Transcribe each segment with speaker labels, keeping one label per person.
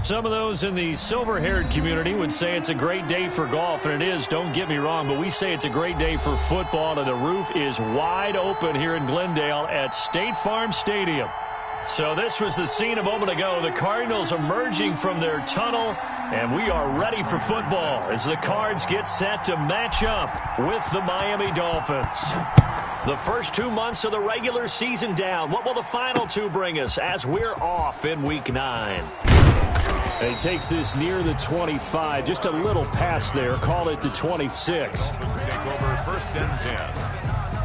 Speaker 1: Some of those in the silver-haired community would say it's a great day for golf, and it is, don't get me wrong, but we say it's a great day for football, and the roof is wide open here in Glendale at State Farm Stadium. So this was the scene a moment ago. The Cardinals emerging from their tunnel, and we are ready for football as the Cards get set to match up with the Miami Dolphins. The first 2 months of the regular season down. What will the final two bring us as we're off in Week 9?
Speaker 2: He takes this near the 25. Just a little pass there. Call it the 26.
Speaker 3: Take over first and 10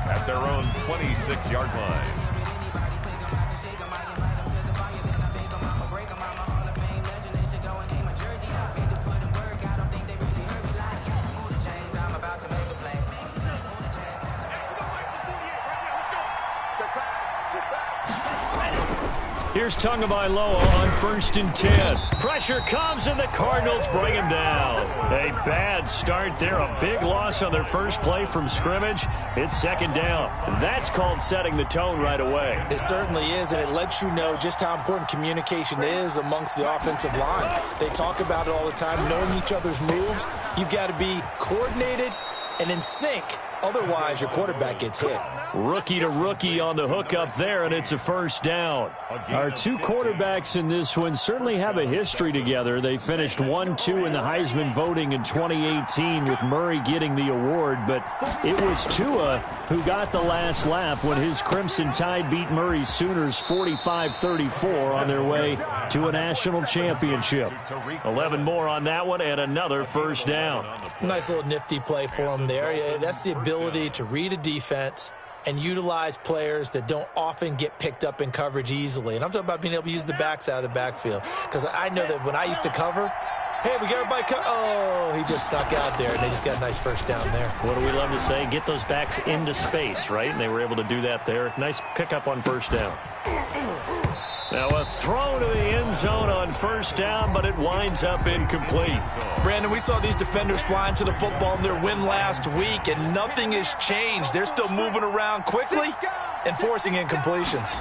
Speaker 3: at their own 26-yard line.
Speaker 1: Here's Tagovailoa on first and 10. Pressure comes, and the Cardinals bring him down. A bad start there. A big loss on their first play from scrimmage. It's second down. That's called setting the tone right away.
Speaker 4: It certainly is, and it lets you know just how important communication is amongst the offensive line. They talk about it all the time, knowing each other's moves. You've got to be coordinated and in sync. Otherwise, your quarterback gets hit.
Speaker 1: Rookie to rookie on the hookup there, and it's a first down.
Speaker 2: Our two quarterbacks in this one certainly have a history together. They finished 1-2 in the Heisman voting in 2018 with Murray getting the award, but it was Tua who got the last laugh when his Crimson Tide beat Murray's Sooners 45-34 on their way to a national championship.
Speaker 1: 11 more on that one, and another first down.
Speaker 4: Nice little nifty play for him there. Yeah, that's the ability to read a defense and utilize players that don't often get picked up in coverage easily. And I'm talking about being able to use the backs out of the backfield. Because I know that when I used to cover, hey, we got everybody oh, he just snuck out there, and they just got a nice first down there.
Speaker 1: What do we love to say? Get those backs into space, right? And they were able to do that there. Nice pickup on first down. Now a throw to the end zone on first down, but it winds up incomplete.
Speaker 4: Brandon, we saw these defenders flying to the football in their win last week, and nothing has changed. They're still moving around quickly and forcing incompletions.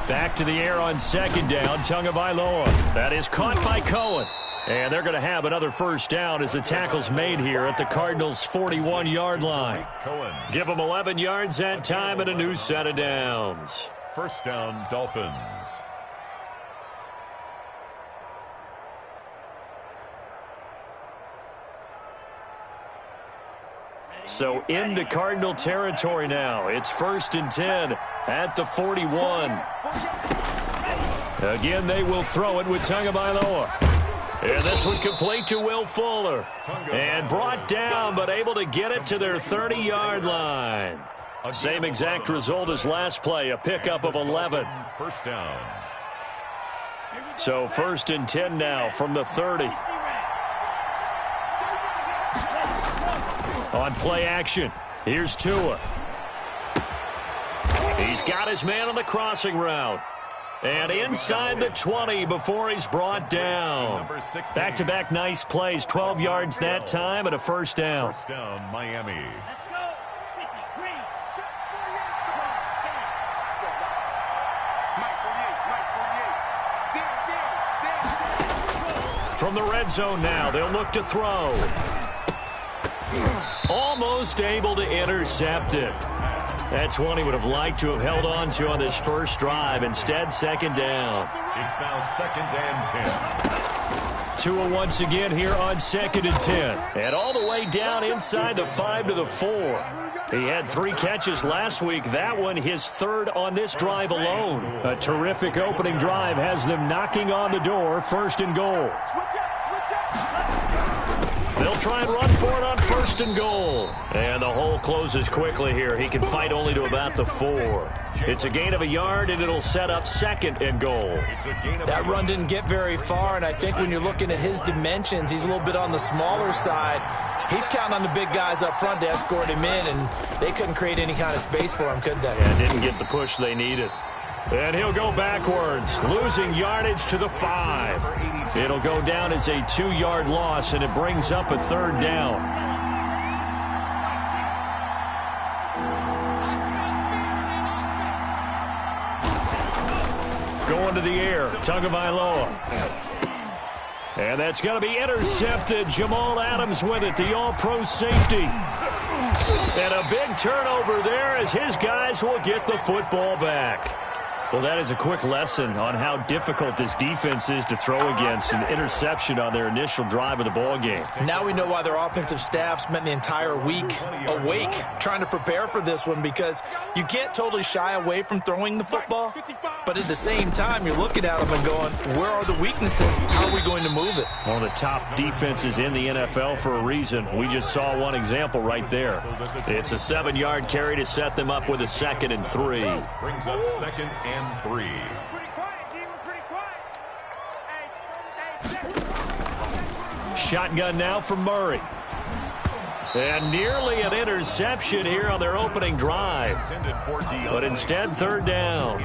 Speaker 1: Back to the air on second down, Tagovailoa. That is caught by Cohen. And they're going to have another first down as the tackle's made here at the Cardinals' 41-yard line. Give them 11 yards that time and a new set of downs.
Speaker 3: First down, Dolphins.
Speaker 1: So into Cardinal territory now. It's first and 10 at the 41. Again, they will throw it with Tagovailoa. And this one complete to Will Fuller. And brought down, but able to get it to their 30-yard line. Same exact result as last play, a pickup of 11.
Speaker 3: First down.
Speaker 1: So first and 10 now from the 30. On play action, here's Tua. He's got his man on the crossing route. And inside the 20 before he's brought down. Back-to-back nice plays, 12 yards that time and a first down.
Speaker 3: First down, Miami.
Speaker 1: From the red zone now, they'll look to throw. Almost able to intercept it. That's one he would have liked to have held on to on this first drive. Instead, second down.
Speaker 3: It's now second and 10.
Speaker 1: Tua once again here on second and 10. And all the way down inside the 5 to the 4. He had 3 catches last week. That one his third on this drive alone. A terrific opening drive has them knocking on the door. First and goal. They'll try and run for it on first and goal. And the hole closes quickly here. He can fight only to about the 4. It's a gain of a yard, and it'll set up second and goal.
Speaker 4: That run didn't get very far, and I think when you're looking at his dimensions, he's a little bit on the smaller side. He's counting on the big guys up front to escort him in, and they couldn't create any kind of space for him, could they?
Speaker 1: Yeah, didn't get the push they needed. And he'll go backwards, losing yardage to the 5. It'll go down as a 2-yard loss, and it brings up a third down. Going to the air, Tagovailoa. And that's going to be intercepted. Jamal Adams with it, the all-pro safety. And a big turnover there as his guys will get the football back. Well, that is a quick lesson on how difficult this defense is to throw against. An interception on their initial drive of the ball game.
Speaker 4: Now we know why their offensive staff spent the entire week awake trying to prepare for this one, because you can't totally shy away from throwing the football, but at the same time you're looking at them and going, where are the weaknesses? How are we going to move it?
Speaker 1: One of the top defenses in the NFL for a reason. We just saw one example right there. It's a 7-yard carry to set them up with a 2nd and 3.
Speaker 3: Brings up 2nd and 3.
Speaker 1: Shotgun now from Murray. And nearly an interception here on their opening drive. But instead, 3rd down.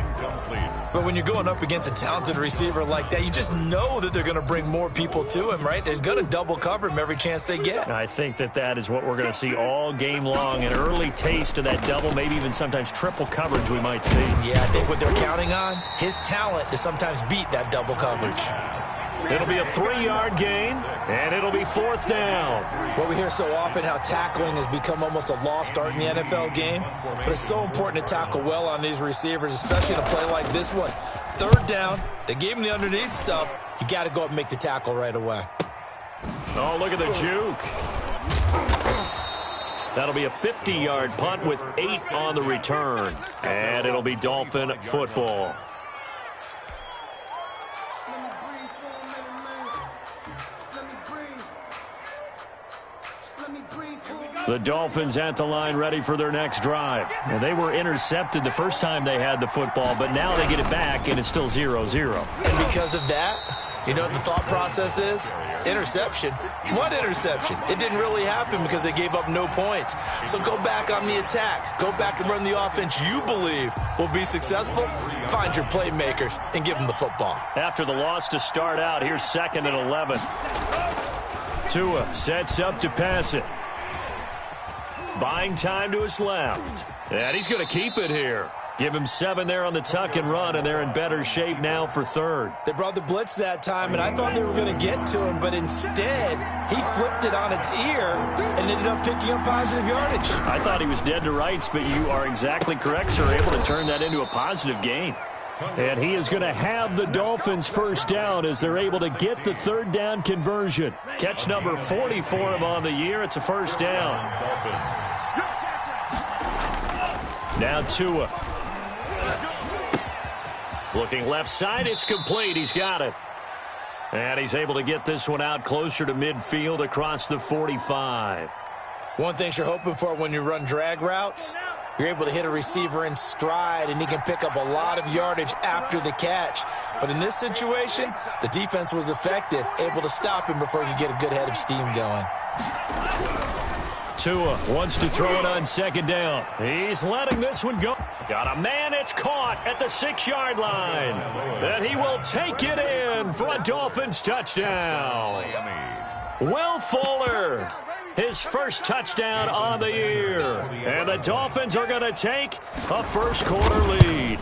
Speaker 4: But when you're going up against a talented receiver like that, you just know that they're going to bring more people to him, right? They're going to double cover him every chance they get.
Speaker 1: I think that is what we're going to see all game long. An early taste of that double, maybe even sometimes triple coverage we might see.
Speaker 4: Yeah, I think what they're counting on, his talent to sometimes beat that double coverage.
Speaker 1: It'll be a 3-yard gain, and it'll be 4th down.
Speaker 4: Well, we hear so often how tackling has become almost a lost art in the NFL game, but it's so important to tackle well on these receivers, especially in a play like this one. 3rd down, they gave him the underneath stuff. You got to go up and make the tackle right away.
Speaker 1: Oh, look at the juke. That'll be a 50-yard punt with 8 on the return, and it'll be Dolphin football. The Dolphins at the line ready for their next drive. And they were intercepted the first time they had the football, but now they get it back, and it's still 0-0.
Speaker 4: And because of that, you know what the thought process is? Interception. What interception? It didn't really happen because they gave up no points. So go back on the attack. Go back and run the offense you believe will be successful. Find your playmakers and give them the football.
Speaker 1: After the loss to start out, here's 2nd and 11. Tua sets up to pass it. Buying time to his left. And he's going to keep it here. Give him 7 there on the tuck and run, and they're in better shape now for 3rd.
Speaker 4: They brought the blitz that time, and I thought they were going to get to him, but instead, he flipped it on its ear and ended up picking up positive yardage.
Speaker 1: I thought he was dead to rights, but you are exactly correct, sir. Able to turn that into a positive gain. And he is going to have the Dolphins 1st down as they're able to get the 3rd down conversion. Catch number 40 for him on the year. It's a 1st down. Now Tua. Looking left side, it's complete. He's got it. And he's able to get this one out closer to midfield across the 45.
Speaker 4: One thing you're hoping for when you run drag routes, you're able to hit a receiver in stride, and he can pick up a lot of yardage after the catch. But in this situation, the defense was effective, able to stop him before he could get a good head of steam going.
Speaker 1: Tua wants to throw it on 2nd down. He's letting this one go. Got a man, it's caught at the 6-yard line. And he will take it in for a Dolphins touchdown. Will Fuller, his 1st touchdown on the year. And the Dolphins are going to take a 1st quarter lead.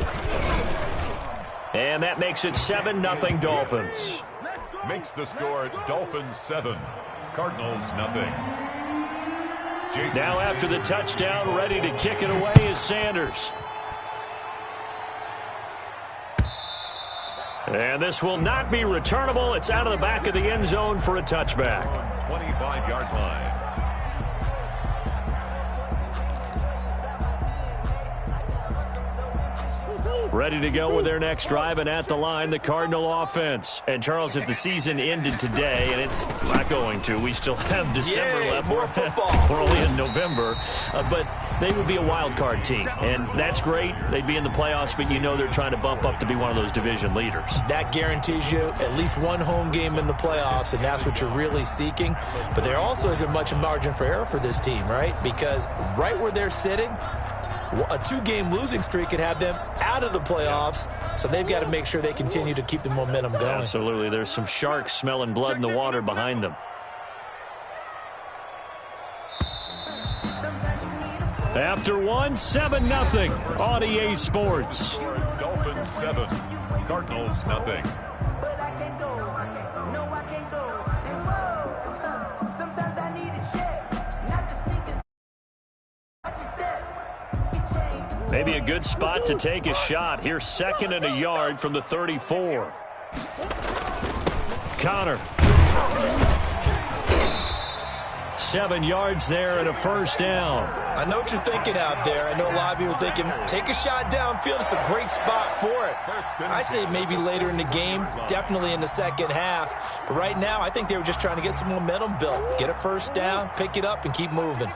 Speaker 1: And that makes it 7-0 Dolphins.
Speaker 3: Makes the score Dolphins 7, Cardinals 0.
Speaker 1: Now after the touchdown, ready to kick it away is Sanders. And this will not be returnable. It's out of the back of the end zone for a touchback.
Speaker 3: 25-yard line.
Speaker 1: Ready to go with their next drive, and at the line, the Cardinal offense. And, Charles, if the season ended today, and it's not going to, we still have December left.
Speaker 4: More football.
Speaker 1: We're only in November. But they would be a wild card team, and that's great. They'd be in the playoffs, but you know they're trying to bump up to be one of those division leaders.
Speaker 4: That guarantees you at least one home game in the playoffs, and that's what you're really seeking. But there also isn't much margin for error for this team, right? Because right where they're sitting, a 2-game losing streak could have them out of the playoffs, so they've got to make sure they continue to keep the momentum going.
Speaker 1: Absolutely. There's some sharks smelling blood in the water behind them. After 7-0 on EA Sports.
Speaker 3: Dolphins 7, Cardinals 0.
Speaker 5: But I can't go, no, I can't go.
Speaker 1: Maybe a good spot to take a shot. Here's 2nd and a yard from the 34. Connor. 7 yards there and a first down.
Speaker 4: I know what you're thinking out there. I know a lot of you are thinking, take a shot downfield. It's a great spot for it. I'd say maybe later in the game, definitely in the second half. But right now, I think they were just trying to get some momentum built. Get a first down, pick it up, and keep moving.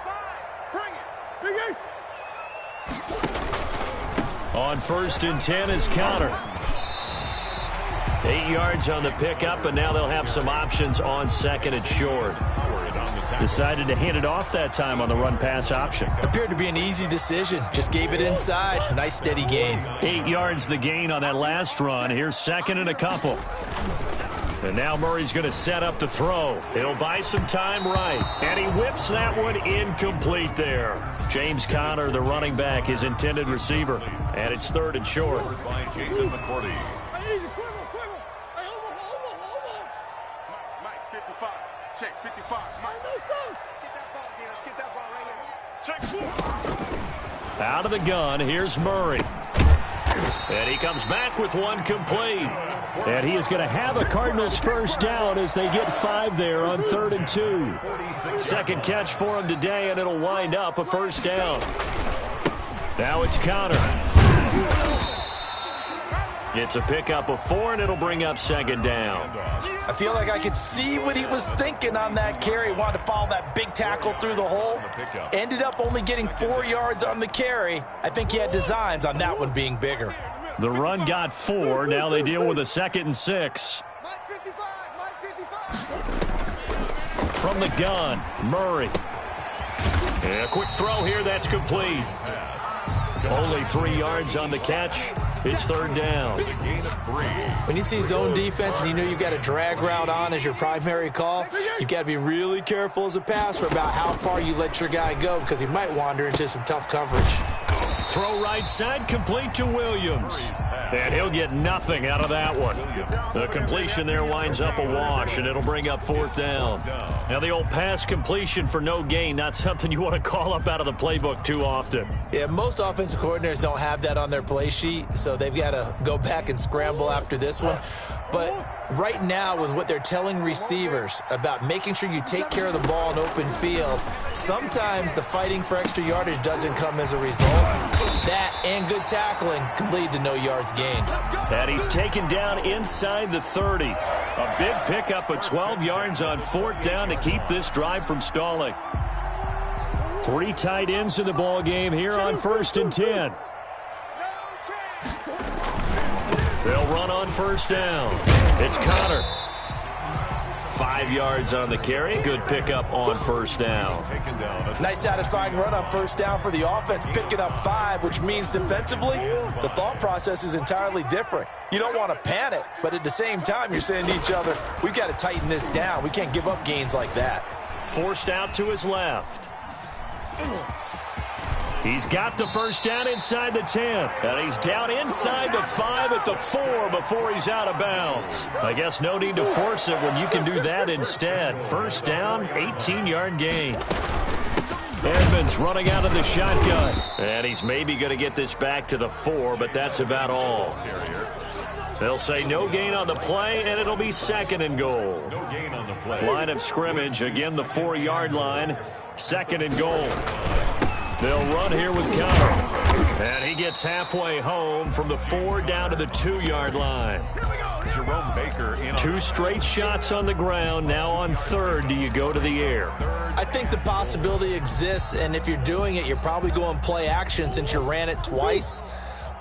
Speaker 1: On 1st and 10 is Connor. 8 yards on the pickup, and now they'll have some options on 2nd and short. Decided to hand it off that time on the run-pass option.
Speaker 4: Appeared to be an easy decision. Just gave it inside. Nice, steady gain.
Speaker 1: 8 yards the gain on that last run. Here's 2nd and a couple. And now Murray's going to set up the throw. He'll buy some time right. And he whips that one incomplete there. James Conner, the running back, his intended receiver. And it's 3rd and short.
Speaker 3: By Jason McCourty.
Speaker 5: Mike, 55. Check, 55. Mike. Let's get that ball again. Let's get that ball right here. Check.
Speaker 1: Out of the gun, here's Murray. And he comes back with one complete.
Speaker 2: And he is going to have a Cardinals first down as they get 5 there on 3rd and 2.
Speaker 1: Second catch for him today, and it'll wind up a first down. Now it's Connor. It's a pickup of 4, and it'll bring up 2nd down.
Speaker 4: I feel like I could see what he was thinking on that carry. Wanted to follow that big tackle through the hole. Ended up only getting 4 yards on the carry. I think he had designs on that one being bigger.
Speaker 1: The run got 4. Now they deal with a 2nd and 6. From the gun, Murray. And a quick throw here. That's complete. Only 3 yards on the catch. It's 3rd down.
Speaker 4: When you see zone defense and you know you've got a drag route on as your primary call, you've got to be really careful as a passer about how far you let your guy go because he might wander into some tough coverage.
Speaker 1: Throw right side, complete to Williams. And he'll get nothing out of that one. The completion there winds up a wash, and it'll bring up 4th down. Now the old pass completion for no gain, not something you want to call up out of the playbook too often.
Speaker 4: Yeah, most offensive coordinators don't have that on their play sheet, so they've got to go back and scramble after this one. But right now, with what they're telling receivers about making sure you take care of the ball in open field, sometimes the fighting for extra yardage doesn't come as a result. That and good tackling can lead to no yards gained.
Speaker 1: And he's taken down inside the 30. A big pickup of 12 yards on 4th down to keep this drive from stalling.
Speaker 2: 3 tight ends in the ball game here on 1st and 10.
Speaker 1: They'll run on 1st down. It's Connor. 5 yards on the carry. Good pickup on 1st down.
Speaker 4: Nice satisfying run on 1st down for the offense, picking up 5, which means defensively, the thought process is entirely different. You don't want to panic, but at the same time, you're saying to each other, we've got to tighten this down. We can't give up gains like that.
Speaker 1: Forced out to his left. He's got the first down inside the 10. And he's down inside the 5 at the 4 before he's out of bounds. I guess no need to force it when you can do that instead. 1st down, 18-yard gain. Edmonds running out of the shotgun. And he's maybe going to get this back to the 4, but that's about all. They'll say no gain on the play, and it'll be 2nd and goal.
Speaker 3: No gain on the play.
Speaker 1: Line of scrimmage, again the 4-yard line. 2nd and goal. They'll run here with Connor. And he gets halfway home from the 4 down to the 2-yard line.
Speaker 3: Jerome Baker in
Speaker 1: 2 straight shots on the ground. Now on 3rd, do you go to the air?
Speaker 4: I think the possibility exists, and if you're doing it, you're probably going play action since you ran it twice.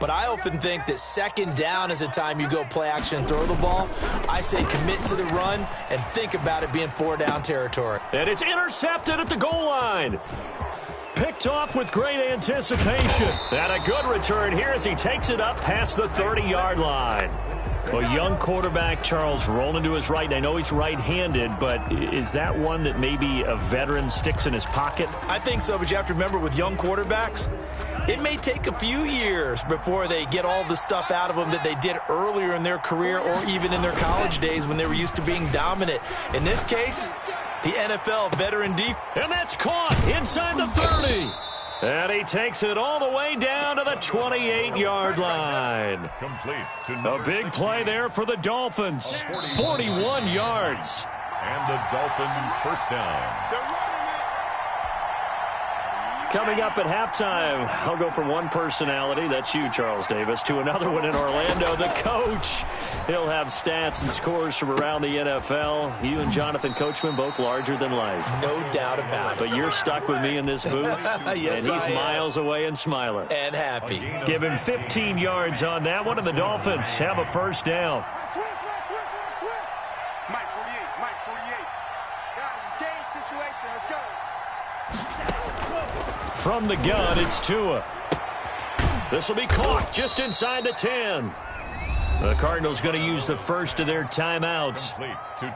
Speaker 4: But I often think that 2nd down is the time you go play action and throw the ball. I say commit to the run and think about it being 4-down territory.
Speaker 1: And it's intercepted at the goal line. Picked off with great anticipation. And a good return here as he takes it up past the 30-yard line. A young quarterback, Charles, rolling to his right. I know he's right-handed, but is that one that maybe a veteran sticks in his pocket?
Speaker 4: I think so, but you have to remember with young quarterbacks, it may take a few years before they get all the stuff out of them that they did earlier in their career or even in their college days when they were used to being dominant. In this case, the NFL veteran defense.
Speaker 1: And that's caught inside the 30. And he takes it all the way down to the 28-yard line.
Speaker 3: Complete to
Speaker 1: A big play there for the Dolphins. 41 yards.
Speaker 3: And the Dolphin first down.
Speaker 1: Coming up at halftime, I'll go from one personality, that's you, Charles Davis, to another one in Orlando, the coach. He'll have stats and scores from around the NFL. You and Jonathan Coachman, both larger than life.
Speaker 4: No doubt about it.
Speaker 1: But you're stuck with me in this booth,
Speaker 4: yes,
Speaker 1: and he's miles away and smiling.
Speaker 4: And happy.
Speaker 1: Give him 15 yards on that one, and the Dolphins have a first down.
Speaker 5: Mike 48. Guys, it's game situation. Let's go.
Speaker 1: From the gun, it's Tua. This will be caught just inside the 10. The Cardinals going to use the first of their timeouts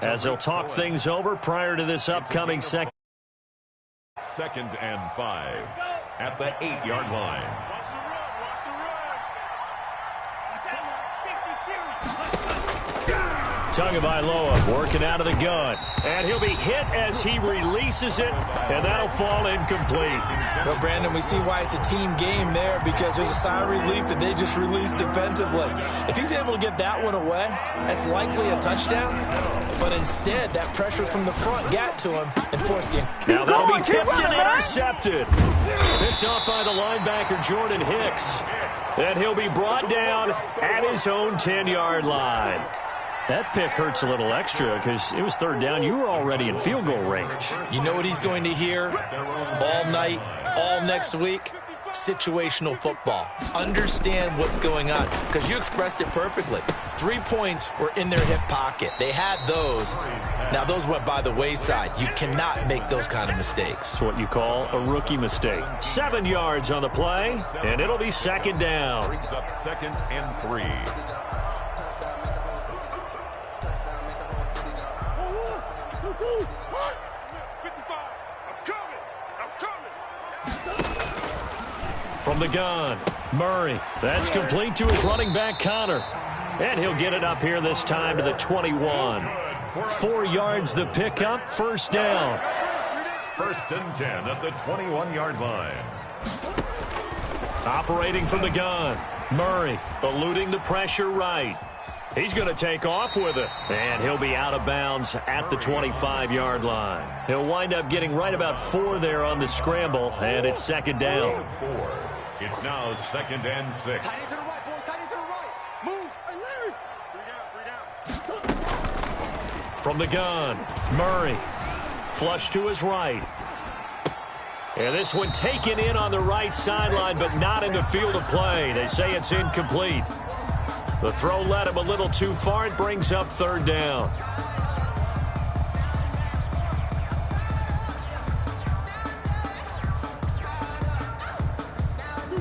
Speaker 1: as they'll talk things over prior to this upcoming second.
Speaker 3: 2nd and 5 at the 8-yard line.
Speaker 1: Tagovailoa working out of the gun. And he'll be hit as he releases it, and that'll fall incomplete.
Speaker 4: Well, Brandon, we see why it's a team game there, because there's a sigh of relief that they just released defensively. If he's able to get that one away, that's likely a touchdown. But instead, that pressure from the front got to him and forced him.
Speaker 1: Now that'll be tipped and intercepted. Picked off by the linebacker, Jordan Hicks. And he'll be brought down at his own 10-yard line. That pick hurts a little extra because it was third down. You were already in field goal range.
Speaker 4: You know what he's going to hear all night, all next week? Situational football. Understand what's going on, because you expressed it perfectly. 3 points were in their hip pocket. They had those. Now, those went by the wayside. You cannot make those kind of mistakes.
Speaker 1: It's what you call a rookie mistake. 7 yards on the play, and it'll be second down.
Speaker 3: Brings up 2nd and 3.
Speaker 1: From the gun, Murray. That's complete to his running back, Connor. And he'll get it up here this time to the 21. 4 yards the pickup, first down.
Speaker 3: 1st and 10 at the 21-yard line.
Speaker 1: Operating from the gun, Murray eluding the pressure right. He's going to take off with it, and he'll be out of bounds at the 25-yard line. He'll wind up getting right about 4 there on the scramble, and it's second down.
Speaker 3: 4. It's now 2nd and 6.
Speaker 5: Tight to the right, boy. Tight to the right. Move. Hey, Larry. 3 down.
Speaker 1: From the gun, Murray. Flush to his right. And this one taken in on the right sideline, but not in the field of play. They say it's incomplete. The throw led him a little too far. It brings up third down.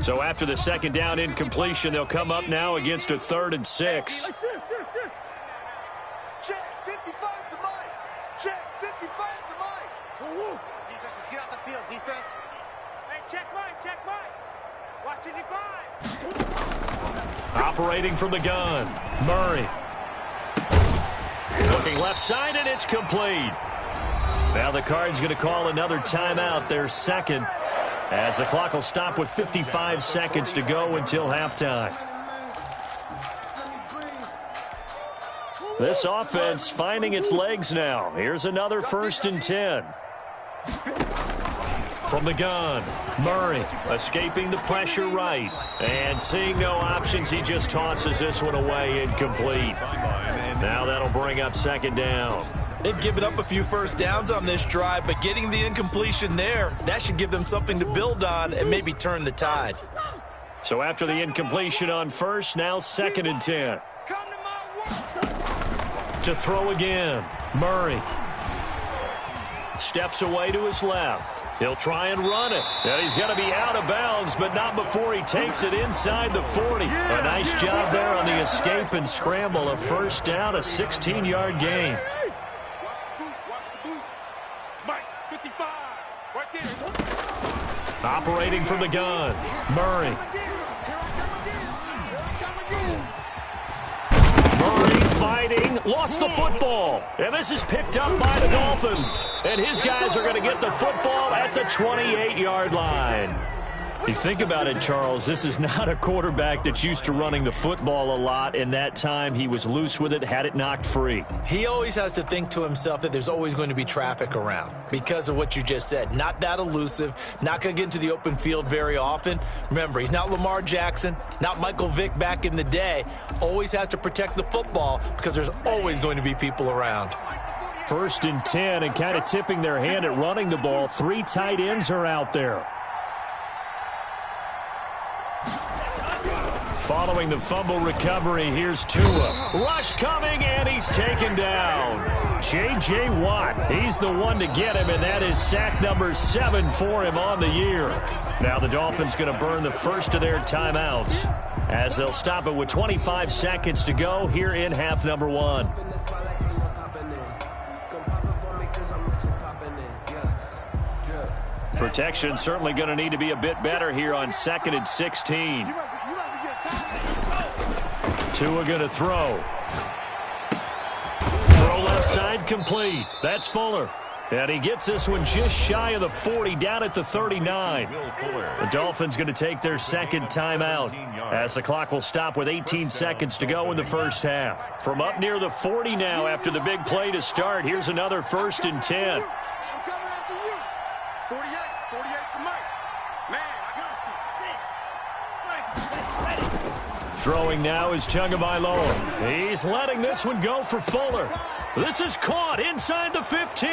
Speaker 1: So after the second down incompletion, they'll come up now against a 3rd and 6.
Speaker 5: Check 55 to Mike. Check 55 to Mike. Defense, let's get out the field. Defense. Hey, check Mike. Watch it, 55.
Speaker 1: Operating from the gun, Murray. Looking left side, and it's complete. Now the Cards going to call another timeout, their second, as the clock will stop with 55 seconds to go until halftime. This offense finding its legs now. Here's another 1st and 10. From the gun, Murray escaping the pressure right. And seeing no options, he just tosses this one away, incomplete. Now that'll bring up second down.
Speaker 4: They've given up a few first downs on this drive, but getting the incompletion there, that should give them something to build on and maybe turn the tide.
Speaker 1: So after the incompletion on first, now 2nd and 10. To throw again, Murray. Steps away to his left. He'll try and run it. And he's going to be out of bounds, but not before he takes it inside the 40. A nice job there on the escape and scramble. A first down, a 16-yard gain.
Speaker 5: Mike, 55. Right there.
Speaker 1: Operating from the gun, Murray. Murray fighting, lost the football. And this is picked up by the Dolphins. And his guys are going to get the football at the 28-yard line.
Speaker 2: You think about it, Charles, this is not a quarterback that's used to running the football a lot. In that time, he was loose with it, had it knocked free.
Speaker 4: He always has to think to himself that there's always going to be traffic around because of what you just said. Not that elusive, not going to get into the open field very often. Remember, he's not Lamar Jackson, not Michael Vick back in the day. Always has to protect the football because there's always going to be people around.
Speaker 2: 1st and 10, and kind of tipping their hand at running the ball. 3 tight ends are out there. Following the fumble recovery, here's Tua. Rush coming, and he's taken down. J.J. Watt, he's the one to get him, and that is sack number 7 for him on the year. Now the Dolphins going to burn the first of their timeouts as they'll stop it with 25 seconds to go here in half number 1. Protection certainly going to need to be a bit better here on 2nd and 16. Tua going to throw. Throw left side complete. That's Fuller. And he gets this one just shy of the 40, down at the 39. The Dolphins going to take their second timeout as the clock will stop with 18 seconds to go in the first half. From up near the 40 now after the big play to start, here's another 1st and 10. Throwing now is Tagovailoa. He's letting this one go for Fuller. This is caught inside the 15.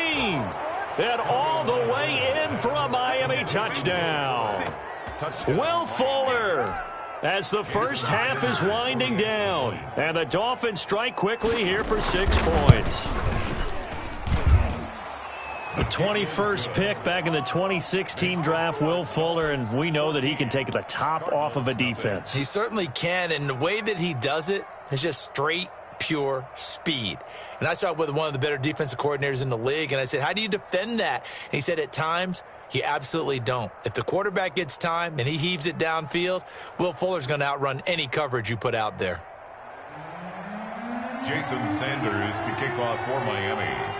Speaker 2: And all the way in for a Miami touchdown. Will Fuller as the first half is winding down. And the Dolphins strike quickly here for 6 points. The 21st pick back in the 2016 draft, Will Fuller, and we know that he can take the top off of a defense.
Speaker 4: He certainly can, and the way that he does it is just straight, pure speed. And I saw it with one of the better defensive coordinators in the league, and I said, how do you defend that? And he said, at times, you absolutely don't. If the quarterback gets time and he heaves it downfield, Will Fuller's going to outrun any coverage you put out there.
Speaker 3: Jason Sanders to kick off for Miami.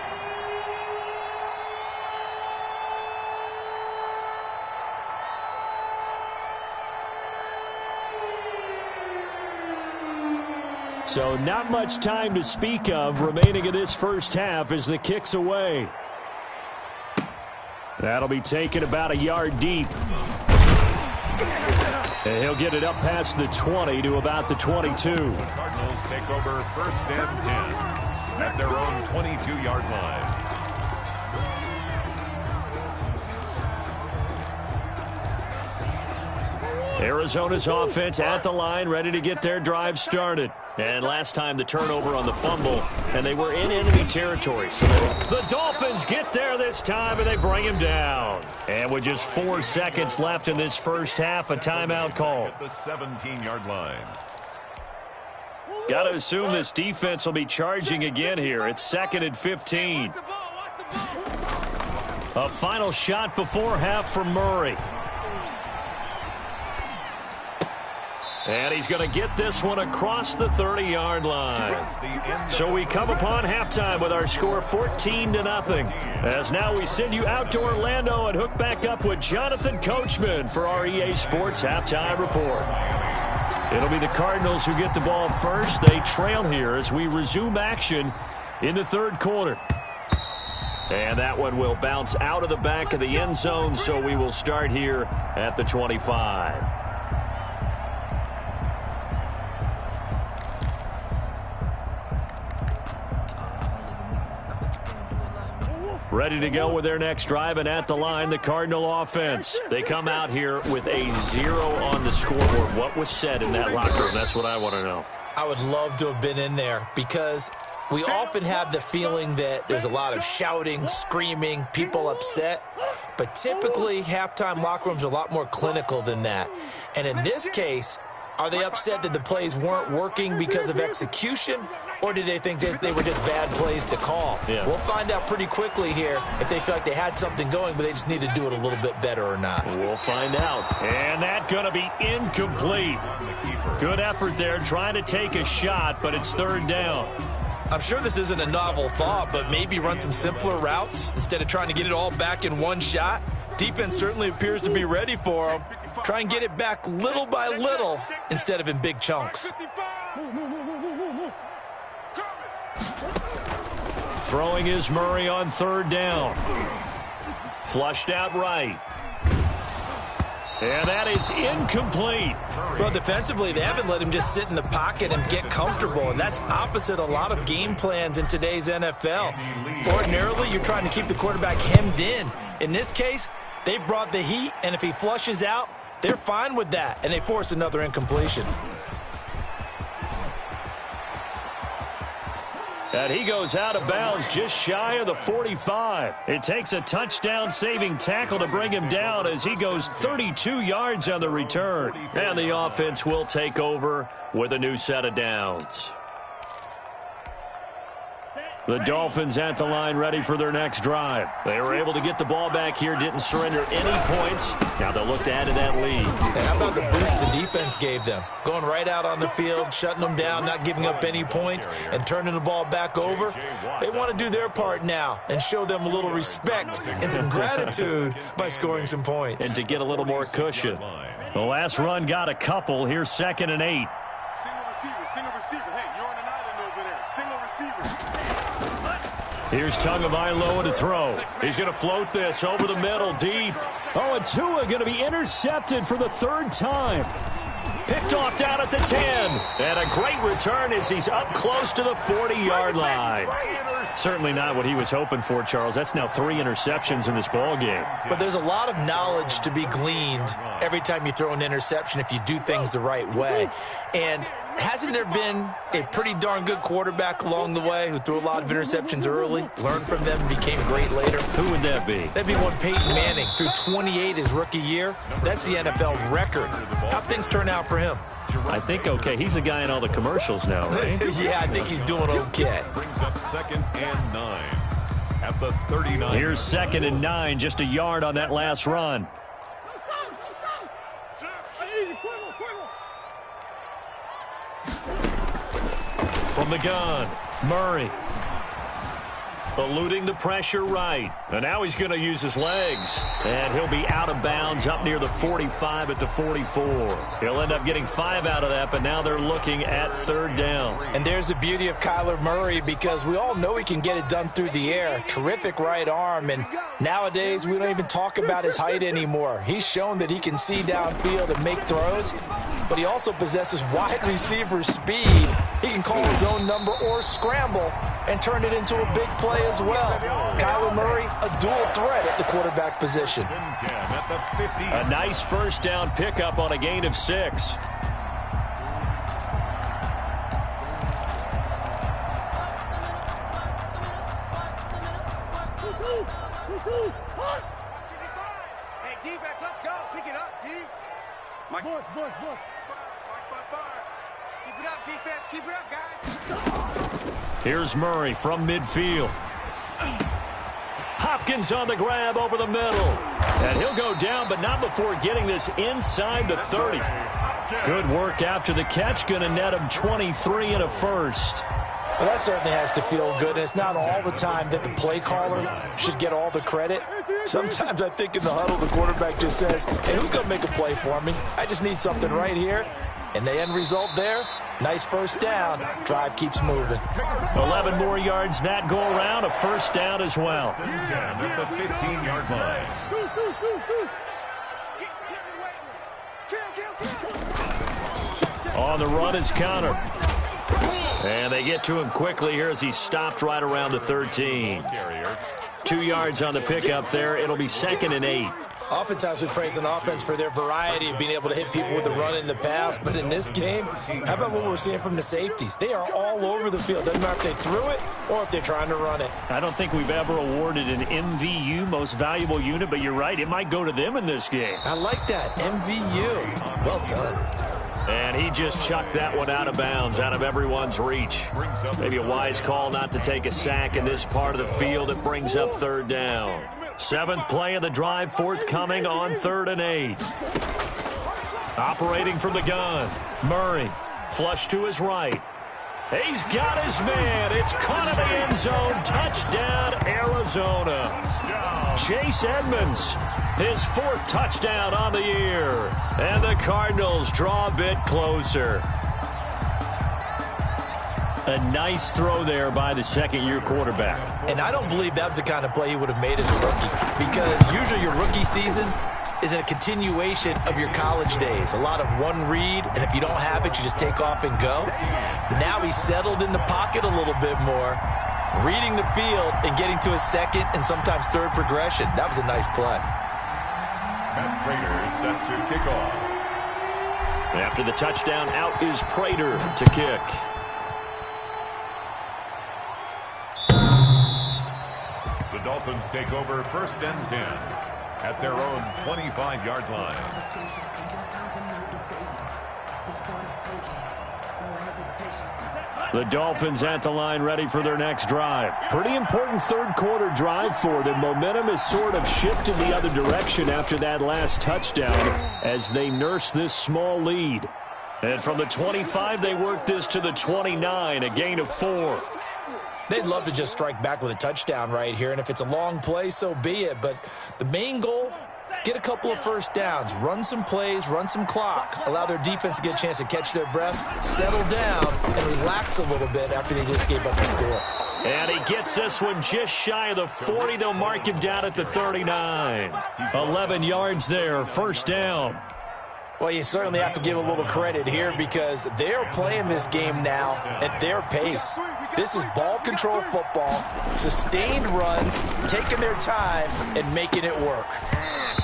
Speaker 2: So not much time to speak of remaining in this first half as the kick's away. That'll be taken about a yard deep. And he'll get it up past the 20 to about the 22.
Speaker 3: The Cardinals take over 1st and 10 at their own 22-yard line.
Speaker 2: Arizona's offense at the line, ready to get their drive started. And last time the turnover on the fumble, and they were in enemy territory. So the Dolphins get there this time, and they bring him down. And with just 4 seconds left in this first half, a timeout call.
Speaker 3: At the 17-yard line.
Speaker 2: Got to assume this defense will be charging again here. It's 2nd and 15. A final shot before half from Murray. And he's going to get this one across the 30-yard line. So we come upon halftime with our score 14-0. As now we send you out to Orlando and hook back up with Jonathan Coachman for our EA Sports Halftime Report. It'll be the Cardinals who get the ball first. They trail here as we resume action in the 3rd quarter. And that one will bounce out of the back of the end zone, so we will start here at the 25. Ready to go with their next drive, and at the line, the Cardinal offense. They come out here with a 0 on the scoreboard. What was said in that locker room? That's what I want to know.
Speaker 4: I would love to have been in there because we often have the feeling that there's a lot of shouting, screaming, people upset. But typically, halftime locker rooms are a lot more clinical than that. And in this case, are they upset that the plays weren't working because of execution? Or did they think they were just bad plays to call?
Speaker 2: Yeah. We'll
Speaker 4: find out pretty quickly here if they feel like they had something going, but they just need to do it a little bit better or not.
Speaker 2: We'll find out. And that's going to be incomplete. Good effort there, trying to take a shot, but it's 3rd down.
Speaker 4: I'm sure this isn't a novel thought, but maybe run some simpler routes instead of trying to get it all back in one shot. Defense certainly appears to be ready for him. Try and get it back little by little instead of in big chunks.
Speaker 1: Throwing is Murray on third down. Flushed out right. And that is incomplete.
Speaker 4: Well, defensively, they haven't let him just sit in the pocket and get comfortable, and that's opposite a lot of game plans in today's NFL. Ordinarily, you're trying to keep the quarterback hemmed in. In this case, they brought the heat, and if he flushes out, they're fine with that, and they force another incompletion.
Speaker 1: And he goes out of bounds just shy of the 45. It takes a touchdown-saving tackle to bring him down as he goes 32 yards on the return. And the offense will take over with a new set of downs. The Dolphins at the line ready for their next drive. They were able to get the ball back here, didn't surrender any points. Now they'll look to add to that lead.
Speaker 4: And how about the boost the defense gave them? Going right out on the field, shutting them down, not giving up any points, and turning the ball back over. They want to do their part now and show them a little respect and some gratitude by scoring some points.
Speaker 1: And to get a little more cushion. The last run got a couple. Here's 2nd and 8.
Speaker 5: Single receiver. Hey, you're on an island over there. Single receiver.
Speaker 1: Here's Tagovailoa to throw. He's going to float this over the middle, deep.
Speaker 2: Oh, and Tua going to be intercepted for the 3rd time.
Speaker 1: Picked off down at the 10. And a great return as he's up close to the 40-yard line. Certainly not what he was hoping for, Charles. That's now 3 interceptions in this ball game.
Speaker 4: But there's a lot of knowledge to be gleaned every time you throw an interception if you do things the right way. And hasn't there been a pretty darn good quarterback along the way who threw a lot of interceptions early, learned from them, and became great later?
Speaker 1: Who would that be?
Speaker 4: That'd be one Peyton Manning, threw 28 his rookie year. That's the NFL record. How'd things turn out for him?
Speaker 1: I think okay. He's a guy in all the commercials now, right?
Speaker 4: Yeah, I think he's doing okay.
Speaker 3: Brings up 2nd and 9 at the 39.
Speaker 1: Here's 2nd and 9, just a yard on that last run. From the gun, Murray. Eluding the pressure right. And now he's going to use his legs. And he'll be out of bounds up near the 45 at the 44. He'll end up getting 5 out of that, but now they're looking at 3rd down.
Speaker 4: And there's the beauty of Kyler Murray because we all know he can get it done through the air. Terrific right arm. And nowadays we don't even talk about his height anymore. He's shown that he can see downfield and make throws, but he also possesses wide receiver speed. He can call his own number or scramble and turn it into a big play as well. Kyler Murray, a dual threat at the quarterback position.
Speaker 1: A nice 1st down pickup on a gain of 6.
Speaker 5: Hey, defense, let's go. Pick it up, D. Mike. Bush. Keep it up, defense. Keep it up, guys.
Speaker 1: Here's Murray from midfield. Hopkins on the grab over the middle. And he'll go down, but not before getting this inside the 30. Good work after the catch. Going to net him 23 and a 1st.
Speaker 4: Well, that certainly has to feel good. And it's not all the time that the play caller should get all the credit. Sometimes I think in the huddle, the quarterback just says, hey, who's going to make a play for me? I just need something right here. And the end result there, nice 1st down. Drive keeps moving.
Speaker 1: 11 more yards that go around. A 1st down as well.
Speaker 3: At the 15-yard line.
Speaker 1: On the run is Connor. And they get to him quickly here as he stopped right around the 13. 2 yards on the pickup there. It'll be 2nd and 8.
Speaker 4: Oftentimes we praise an offense for their variety of being able to hit people with the run in the pass. But in this game, how about what we're seeing from the safeties? They are all over the field. Doesn't matter if they threw it or if they're trying to run it.
Speaker 1: I don't think we've ever awarded an MVU, most valuable unit, but you're right. It might go to them in this game.
Speaker 4: I like that. MVU. Well done.
Speaker 1: And he just chucked that one out of bounds, out of everyone's reach. Maybe a wise call not to take a sack in this part of the field. It brings up 3rd down. 7th play of the drive forthcoming on 3rd and 8. Operating from the gun. Murray, flush to his right. He's got his man. It's caught in the end zone. Touchdown, Arizona. Chase Edmonds His 4th touchdown on the year. And the Cardinals draw a bit closer. A nice throw there by the second-year quarterback.
Speaker 4: And I don't believe that was the kind of play he would have made as a rookie, because usually your rookie season is a continuation of your college days. A lot of one read, and if you don't have it, you just take off and go. Now he's settled in the pocket a little bit more, reading the field and getting to his second and sometimes third progression. That was a nice play.
Speaker 3: Matt Prater set to kick off.
Speaker 1: After the touchdown, out is Prater to kick.
Speaker 3: The Dolphins take over 1st and 10 at their own 25-yard line.
Speaker 2: The Dolphins at the line, ready for their next drive. Pretty important third-quarter drive for them. Momentum has sort of shifted the other direction after that last touchdown as they nurse this small lead. And from the 25, they work this to the 29, a gain of 4.
Speaker 4: They'd love to just strike back with a touchdown right here, and if it's a long play, so be it. But the main goal, get a couple of first downs, run some plays, run some clock, allow their defense to get a chance to catch their breath, settle down, and relax a little bit after they just gave up the score.
Speaker 1: And he gets this one just shy of the 40. They'll mark him down at the 39. 11 yards there, first down.
Speaker 4: Well, you certainly have to give a little credit here because they're playing this game now at their pace. This is ball control football, sustained runs, taking their time, and making it work.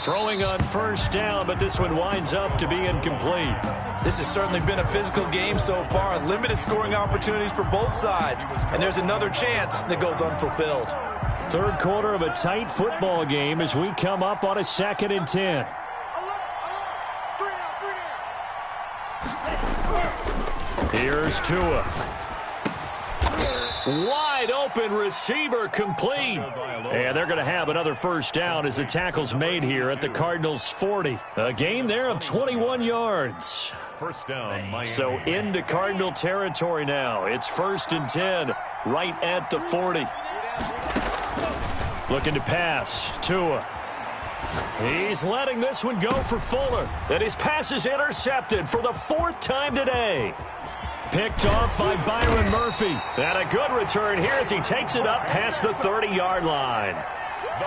Speaker 1: Throwing on first down, but this one winds up to be incomplete.
Speaker 4: This has certainly been a physical game so far. Limited scoring opportunities for both sides, and there's another chance that goes unfulfilled.
Speaker 2: Third quarter of a tight football game as we come up on a 2nd and 10.
Speaker 1: Here's Tua. Wide open receiver complete. And they're going to have another first down as the tackle's made here at the Cardinals' 40. A gain there of 21 yards.
Speaker 3: First down, Miami.
Speaker 1: So into Cardinal territory now. It's 1st and 10 right at the 40. Looking to pass. Tua. He's letting this one go for Fuller. And his pass is intercepted for the 4th time today. Picked off by Byron Murphy. And a good return here as he takes it up past the 30-yard line.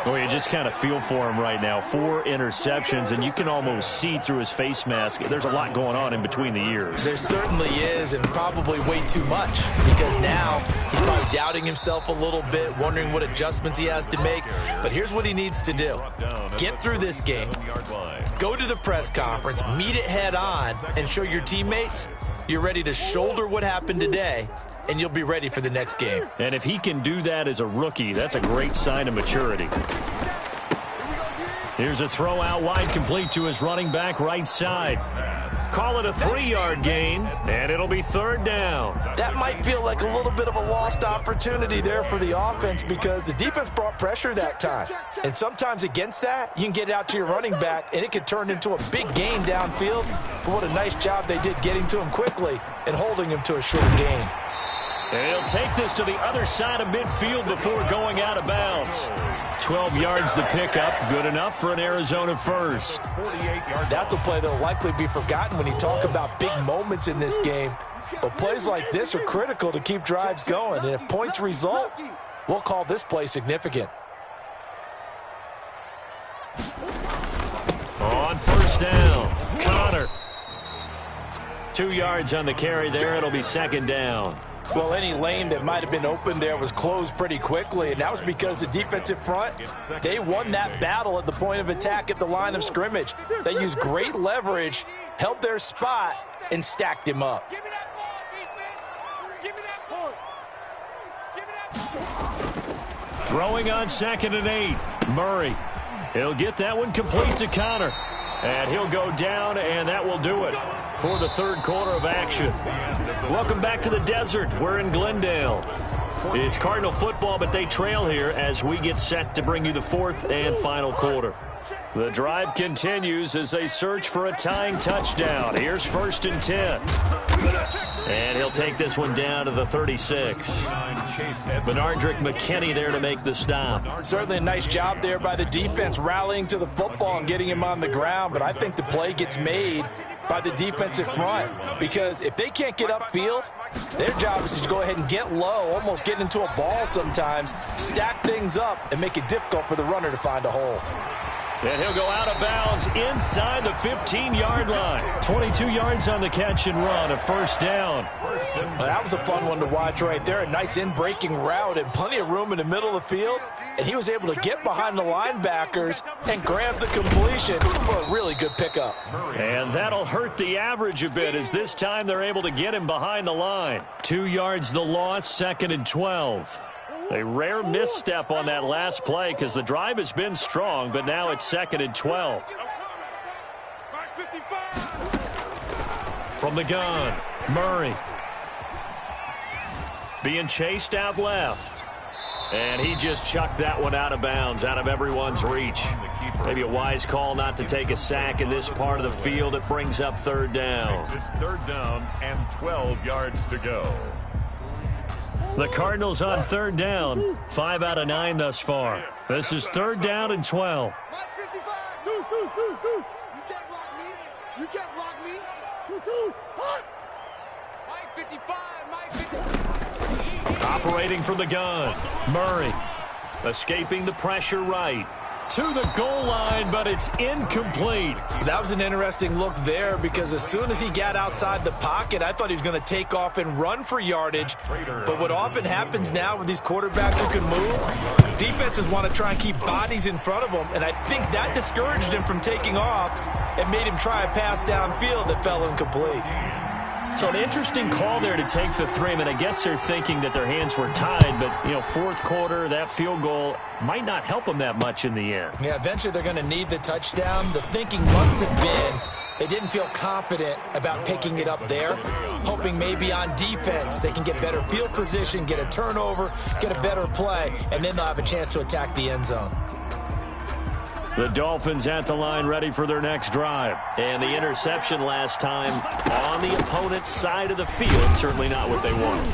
Speaker 1: Well, you just kind of feel for him right now. 4 interceptions, and you can almost see through his face mask. There's a lot going on in between the ears.
Speaker 4: There certainly is, and probably way too much, because now he's probably doubting himself a little bit, wondering what adjustments he has to make. But here's what he needs to do. Get through this game, go to the press conference, meet it head on, and show your teammates you're ready to shoulder what happened today, and you'll be ready for the next game.
Speaker 1: And if he can do that as a rookie, that's a great sign of maturity. Here's a throw out wide, complete to his running back right side. Call it a 3-yard gain, and it'll be 3rd down.
Speaker 4: That might feel like a little bit of a lost opportunity there for the offense because the defense brought pressure that time. And sometimes against that, you can get out to your running back, and it could turn into a big gain downfield. But what a nice job they did getting to him quickly and holding him to a short gain.
Speaker 1: And he'll take this to the other side of midfield before going out of bounds. 12 yards to pick up, good enough for an Arizona first.
Speaker 4: That's a play that will likely be forgotten when you talk about big moments in this game. But plays like this are critical to keep drives going. And if points result, we'll call this play significant.
Speaker 1: On first down, Connor. 2 yards on the carry there. It'll be 2nd down.
Speaker 4: Well, any lane that might have been open there was closed pretty quickly, and that was because the defensive front, they won that battle at the point of attack at the line of scrimmage. They used great leverage, held their spot, and stacked him up.
Speaker 5: Give me that ball, defense. Give me that ball. Give me that ball.
Speaker 1: Throwing on 2nd and 8. Murray. He'll get that one complete to Connor. And he'll go down, and that will do it for the 3rd quarter of action. Welcome back to the desert. We're in Glendale. It's Cardinal football, but they trail here as we get set to bring you the 4th and final quarter.
Speaker 2: The drive continues as they search for a tying touchdown. Here's 1st and 10. And he'll take this one down to the 36. Benardrick McKinney there to make the stop.
Speaker 4: Certainly a nice job there by the defense rallying to the football and getting him on the ground, but I think the play gets made by the defensive front, because if they can't get upfield, their job is to go ahead and get low, almost get into a ball sometimes, stack things up, and make it difficult for the runner to find a hole.
Speaker 2: And he'll go out of bounds inside the 15-yard line. 22 yards on the catch and run, a 1st down.
Speaker 4: Well, that was a fun one to watch right there. A nice in-breaking route and plenty of room in the middle of the field. And he was able to get behind the linebackers and grab the completion for a really good pickup.
Speaker 2: And that'll hurt the average a bit, as this time they're able to get him behind the line. 2 yards the loss, 2nd and 12. A rare misstep on that last play because the drive has been strong, but now it's 2nd and 12. From the gun, Murray. Being chased out left. And he just chucked that one out of bounds, out of everyone's reach. Maybe a wise call not to take a sack in this part of the field. It brings up 3rd down.
Speaker 3: It's 3rd down and 12 yards to go.
Speaker 2: The Cardinals on 3rd down, 5 out of 9 thus far. This is 3rd down and 12.
Speaker 5: You can't block me. You can't block me. 2-2. Mike 55. Mike 55.
Speaker 2: Operating from the gun, Murray. Escaping the pressure right. To the goal line, but it's incomplete.
Speaker 4: That was an interesting look there, because as soon as he got outside the pocket, I thought he was going to take off and run for yardage. But what often happens now with these quarterbacks who can move, defenses want to try and keep bodies in front of them, and I think that discouraged him from taking off and made him try a pass downfield that fell incomplete.
Speaker 2: So an interesting call there to take the 3. I mean, I guess they're thinking that their hands were tied, but, 4th quarter, that field goal might not help them that much in the end.
Speaker 4: Yeah, eventually they're going to need the touchdown. The thinking must have been they didn't feel confident about picking it up there, hoping maybe on defense they can get better field position, get a turnover, get a better play, and then they'll have a chance to attack the end zone.
Speaker 2: The Dolphins at the line, ready for their next drive. And the interception last time on the opponent's side of the field, certainly not what they want.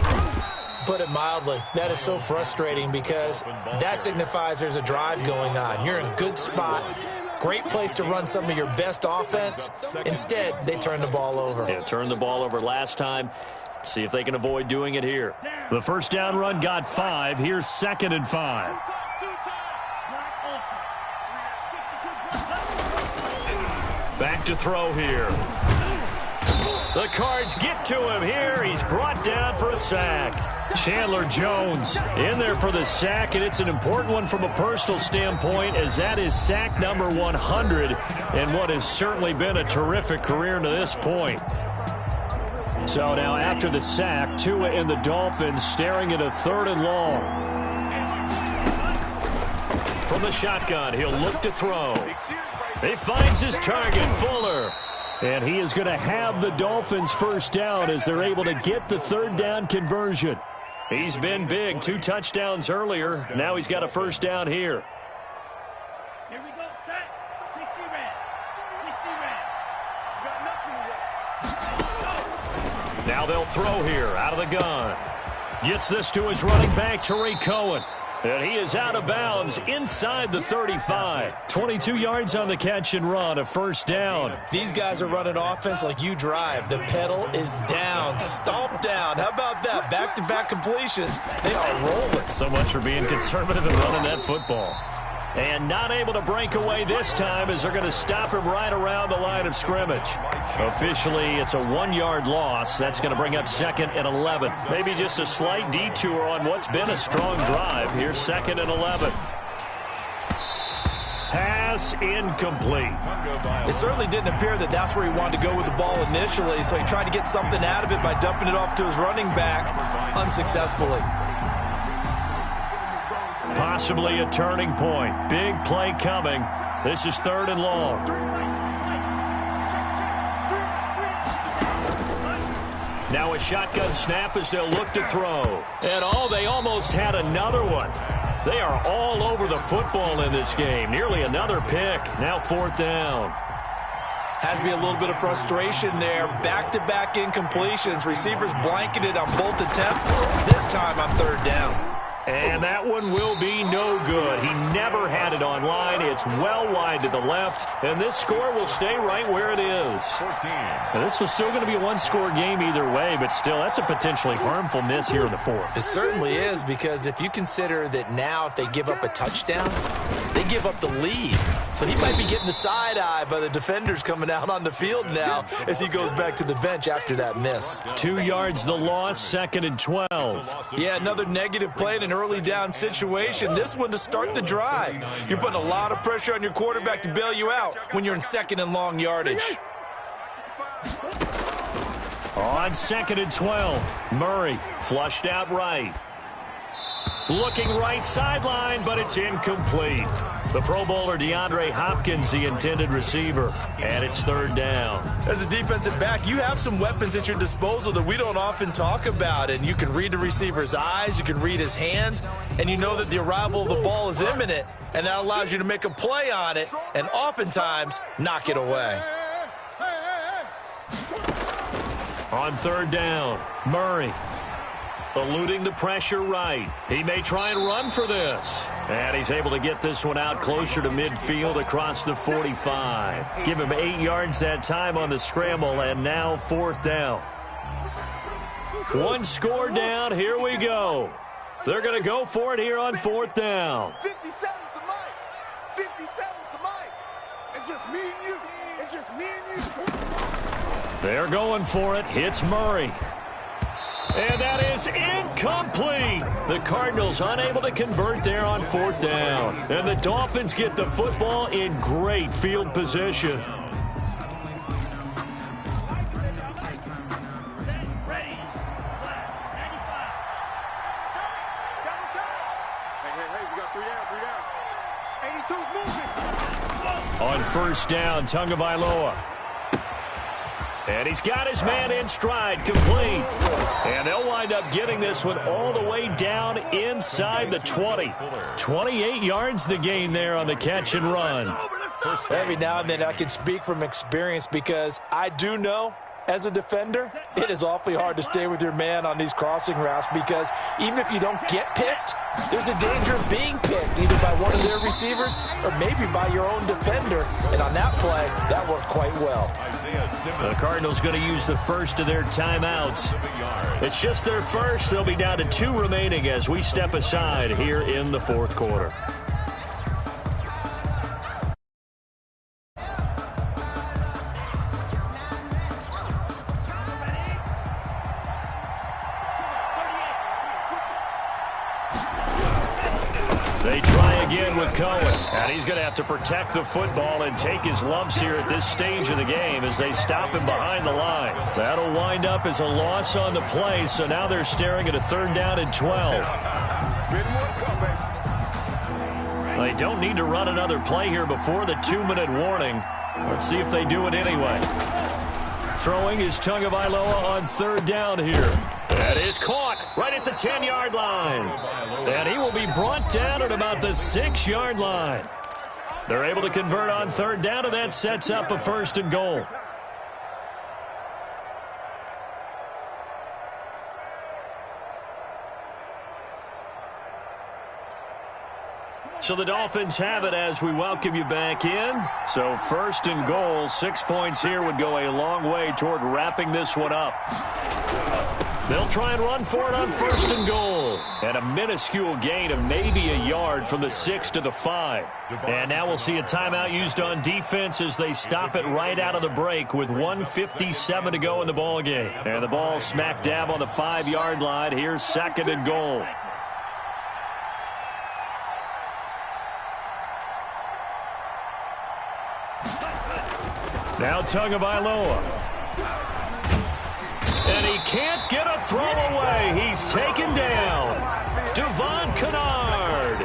Speaker 4: Put it mildly, that is so frustrating, because that signifies there's a drive going on. You're in a good spot, great place to run some of your best offense. Instead, they turn the ball over.
Speaker 2: Yeah, turned the ball over last time. See if they can avoid doing it here. The 1st down run got 5. Here's 2nd and 5. Back to throw here. The Cards get to him here. He's brought down for a sack. Chandler Jones in there for the sack, and it's an important one from a personal standpoint, as that is sack number 100 in what has certainly been a terrific career to this point. So now after the sack, Tua and the Dolphins staring at a 3rd and long. From the shotgun, he'll look to throw. He finds his target, Fuller. And he is going to have the Dolphins 1st down as they're able to get the 3rd down conversion. He's been big, 2 touchdowns earlier. Now he's got a 1st down here.
Speaker 5: Here we go, set. 60 red. 60 red. You got nothing left.
Speaker 2: Now they'll throw here, out of the gun. Gets this to his running back, Tariq Cohen. And he is out of bounds inside the 35. 22 yards on the catch and run, a 1st down.
Speaker 4: These guys are running offense like you drive. The pedal is down, stomped down. How about that? Back-to-back completions. They are rolling.
Speaker 2: So much for being conservative and running that football. And not able to break away this time, as they're going to stop him right around the line of scrimmage. Officially, it's a 1-yard loss. That's going to bring up 2nd and 11. Maybe just a slight detour on what's been a strong drive. Here's 2nd and 11. Pass incomplete.
Speaker 4: It certainly didn't appear that that's where he wanted to go with the ball initially, so he tried to get something out of it by dumping it off to his running back unsuccessfully.
Speaker 2: Possibly a turning point. Big play coming. This is 3rd and long. Now a shotgun snap as they'll look to throw. And they almost had another one.
Speaker 1: They are all over the football in this game. Nearly another pick. Now 4th down.
Speaker 4: Has to be a little bit of frustration there. Back-to-back incompletions. Receivers blanketed on both attempts, this time on 3rd down.
Speaker 1: And that one will be no good. He never had it on line. It's well wide to the left, and this score will stay right where it is.
Speaker 3: 14.
Speaker 1: Now, this was still going to be a one-score game either way, but still, that's a potentially harmful miss here in the 4th.
Speaker 4: It certainly is, because if you consider that now if they give up a touchdown, they give up the lead. So he might be getting the side eye by the defenders coming out on the field now as he goes back to the bench after that miss.
Speaker 1: 2 yards the loss, 2nd and 12.
Speaker 4: Yeah, another negative play in an early down situation. This one to start the drive. You're putting a lot of pressure on your quarterback to bail you out when you're in 2nd and long yardage.
Speaker 1: On 2nd and 12, Murray flushed out right. Looking right sideline, but it's incomplete. The Pro Bowler DeAndre Hopkins, the intended receiver, and it's 3rd down.
Speaker 4: As a defensive back, you have some weapons at your disposal that we don't often talk about, and you can read the receiver's eyes, you can read his hands, and you know that the arrival of the ball is imminent, and that allows you to make a play on it and oftentimes knock it away.
Speaker 1: On 3rd down, Murray eluding the pressure right. He may try and run for this. And he's able to get this one out closer to midfield across the 45. Give him 8 yards that time on the scramble, and now 4th down. 1 score down. Here we go. They're going to go for it here on 4th down.
Speaker 5: 57's the mic. 57's the mic. It's just me and you. It's just me and you.
Speaker 1: They're going for it. Hits Murray. And that is incomplete. The Cardinals unable to convert there on 4th down. And the Dolphins get the football in great field position. On 1st down, Tagovailoa. And he's got his man in stride, complete. And they'll wind up getting this one all the way down inside the 20. 28 yards the gain there on the catch and run.
Speaker 4: Every now and then I can speak from experience, because I do know as a defender, it is awfully hard to stay with your man on these crossing routes, because even if you don't get picked, there's a danger of being picked either by one of their receivers or maybe by your own defender. And on that play, that worked quite well.
Speaker 1: The Cardinals going to use the first of their timeouts. It's just their first. They'll be down to 2 remaining as we step aside here in the 4th quarter. They try again with Cohen, and he's going to have to protect the football and take his lumps here at this stage of the game as they stop him behind the line. That'll wind up as a loss on the play, so now they're staring at a 3rd down and 12. They don't need to run another play here before the 2-minute warning. Let's see if they do it anyway. Throwing is Tagovailoa on 3rd down here. That is caught right at the 10-yard line. And he will be brought down at about the 6-yard line. They're able to convert on 3rd down, and that sets up a 1st and goal. So the Dolphins have it as we welcome you back in. So 1st and goal, 6 points here would go a long way toward wrapping this one up. They'll try and run for it on 1st and goal. And a minuscule gain of maybe a yard from the 6 to the 5. And now we'll see a timeout used on defense as they stop it right out of the break with 1:57 to go in the ball game. And the ball smack dab on the 5-yard line. Here's 2nd and goal. Now Tagovailoa. And he can't get a throw away. He's taken down. Devon Kennard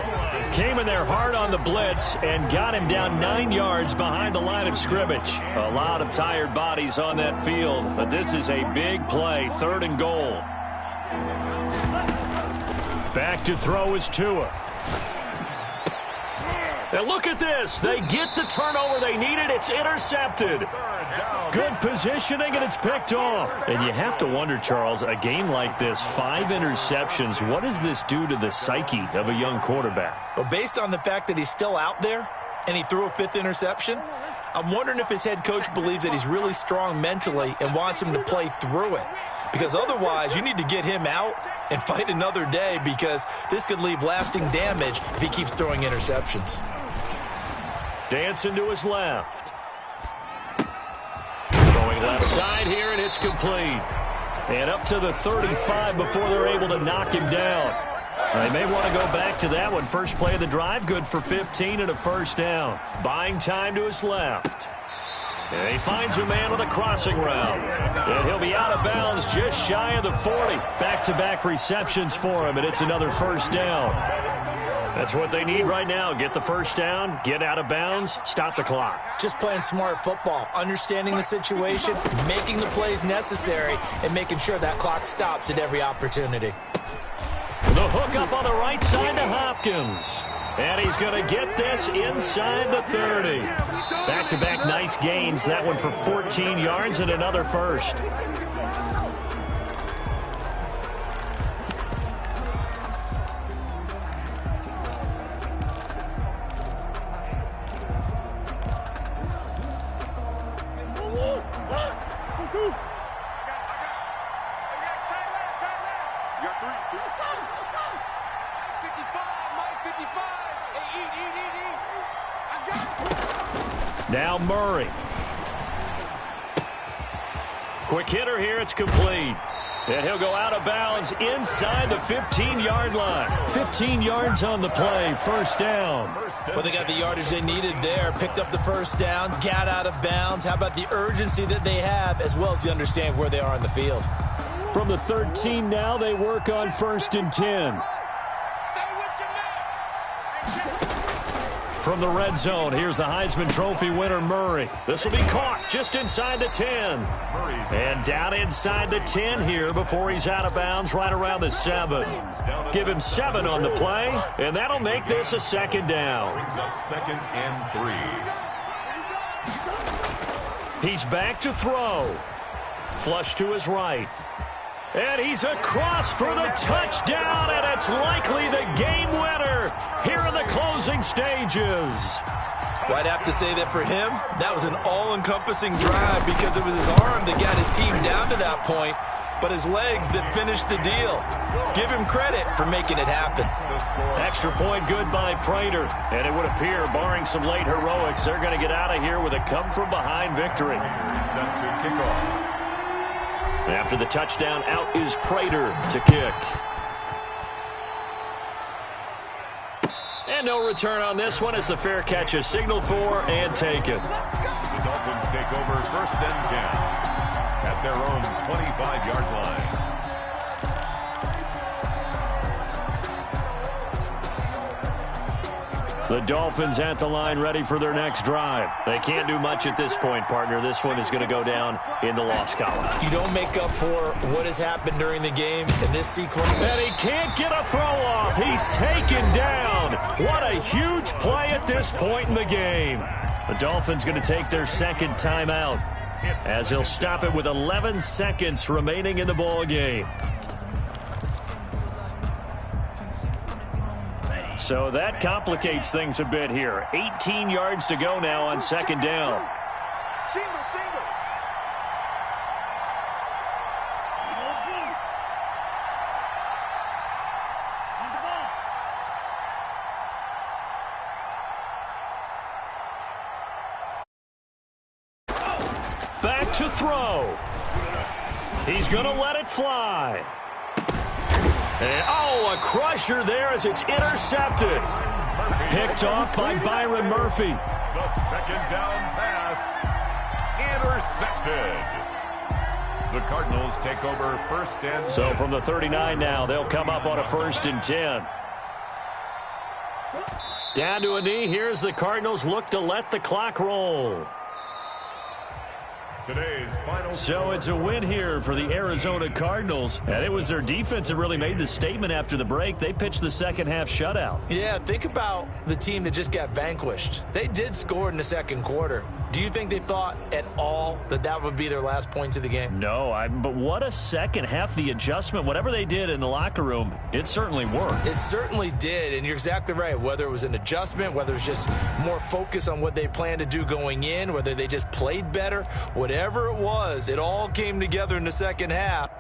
Speaker 1: came in there hard on the blitz and got him down 9 yards behind the line of scrimmage. A lot of tired bodies on that field, but this is a big play. 3rd and goal. Back to throw is Tua. And look at this. They get the turnover they needed. It's intercepted. Good positioning, and it's picked off. And you have to wonder, Charles, a game like this, 5 interceptions, what does this do to the psyche of a young quarterback?
Speaker 4: Well, based on the fact that he's still out there and he threw a 5th interception, I'm wondering if his head coach believes that he's really strong mentally and wants him to play through it. Because otherwise, you need to get him out and fight another day, because this could leave lasting damage if he keeps throwing interceptions.
Speaker 1: Dancing to his left. Going left side here, and it's complete. And up to the 35 before they're able to knock him down. They may want to go back to that one. First play of the drive, good for 15 and a first down. Buying time to his left. And he finds a man with a crossing route. And he'll be out of bounds just shy of the 40. Back-to-back receptions for him, and it's another first down. That's what they need right now. Get the first down, get out of bounds, stop the clock.
Speaker 4: Just playing smart football, understanding the situation, making the plays necessary, and making sure that clock stops at every opportunity.
Speaker 1: The hook up on the right side to Hopkins. And he's going to get this inside the 30. Back-to-back nice gains. That one for 14 yards and another first. Now Murray. Quick hitter here. It's complete. And he'll go out of bounds inside the 15-yard line. 15 yards on the play. First down.
Speaker 4: Well, they got the yardage they needed there. Picked up the first down. Got out of bounds. How about the urgency that they have, as well as the understand where they are on the field?
Speaker 2: From the 13 now, they work on 1st and 10.
Speaker 1: From the red zone, here's the Heisman Trophy winner, Murray. This will be caught just inside the 10. And down inside the 10 here before he's out of bounds right around the 7. Give him 7 on the play, and that'll make this a second down.
Speaker 3: Brings up 2nd and 3.
Speaker 1: He's back to throw. Flush to his right. And he's across for the touchdown, and it's likely the game winner here in the closing stages.
Speaker 4: Well, I'd have to say that for him, that was an all-encompassing drive, because it was his arm that got his team down to that point, but his legs that finished the deal. Give him credit for making it happen.
Speaker 1: Extra point good by Prater, and it would appear, barring some late heroics, they're going to get out of here with a come-from-behind victory.
Speaker 3: Set to kick off.
Speaker 1: After the touchdown, out is Prater to kick. And no return on this one as the fair catch is signaled for and taken.
Speaker 3: The Dolphins take over 1st and 10 at their own 25-yard line.
Speaker 1: The Dolphins at the line ready for their next drive. They can't do much at this point, partner. This one is going to go down in the loss column.
Speaker 4: You don't make up for what has happened during the game in this sequence.
Speaker 1: And he can't get a throw off. He's taken down. What a huge play at this point in the game. The Dolphins going to take their 2nd timeout as he'll stop it with 11 seconds remaining in the ball game. So that complicates things a bit here. 18 yards to go now on 2nd down.
Speaker 5: Single.
Speaker 1: Back to throw. He's going to let it fly. And, a crusher there as it's intercepted. Picked off by Byron Murphy.
Speaker 3: The 2nd down pass. Intercepted. The Cardinals take over 1st and 10.
Speaker 1: So from the 39 now, they'll come up on a 1st and 10. Down to a knee. Here's the Cardinals look to let the clock roll.
Speaker 3: Today's final
Speaker 1: So it's a win here for the Arizona Cardinals, and it was their defense that really made the statement after the break. They pitched the second half shutout.
Speaker 4: Yeah, think about the team that just got vanquished. They did score in the second quarter. Do you think they thought at all that that would be their last points of the game?
Speaker 1: No, but what a second half. The adjustment, whatever they did in the locker room, it certainly worked.
Speaker 4: It certainly did, and you're exactly right. Whether it was an adjustment, whether it was just more focus on what they planned to do going in, whether they just played better, whatever it was, it all came together in the second half.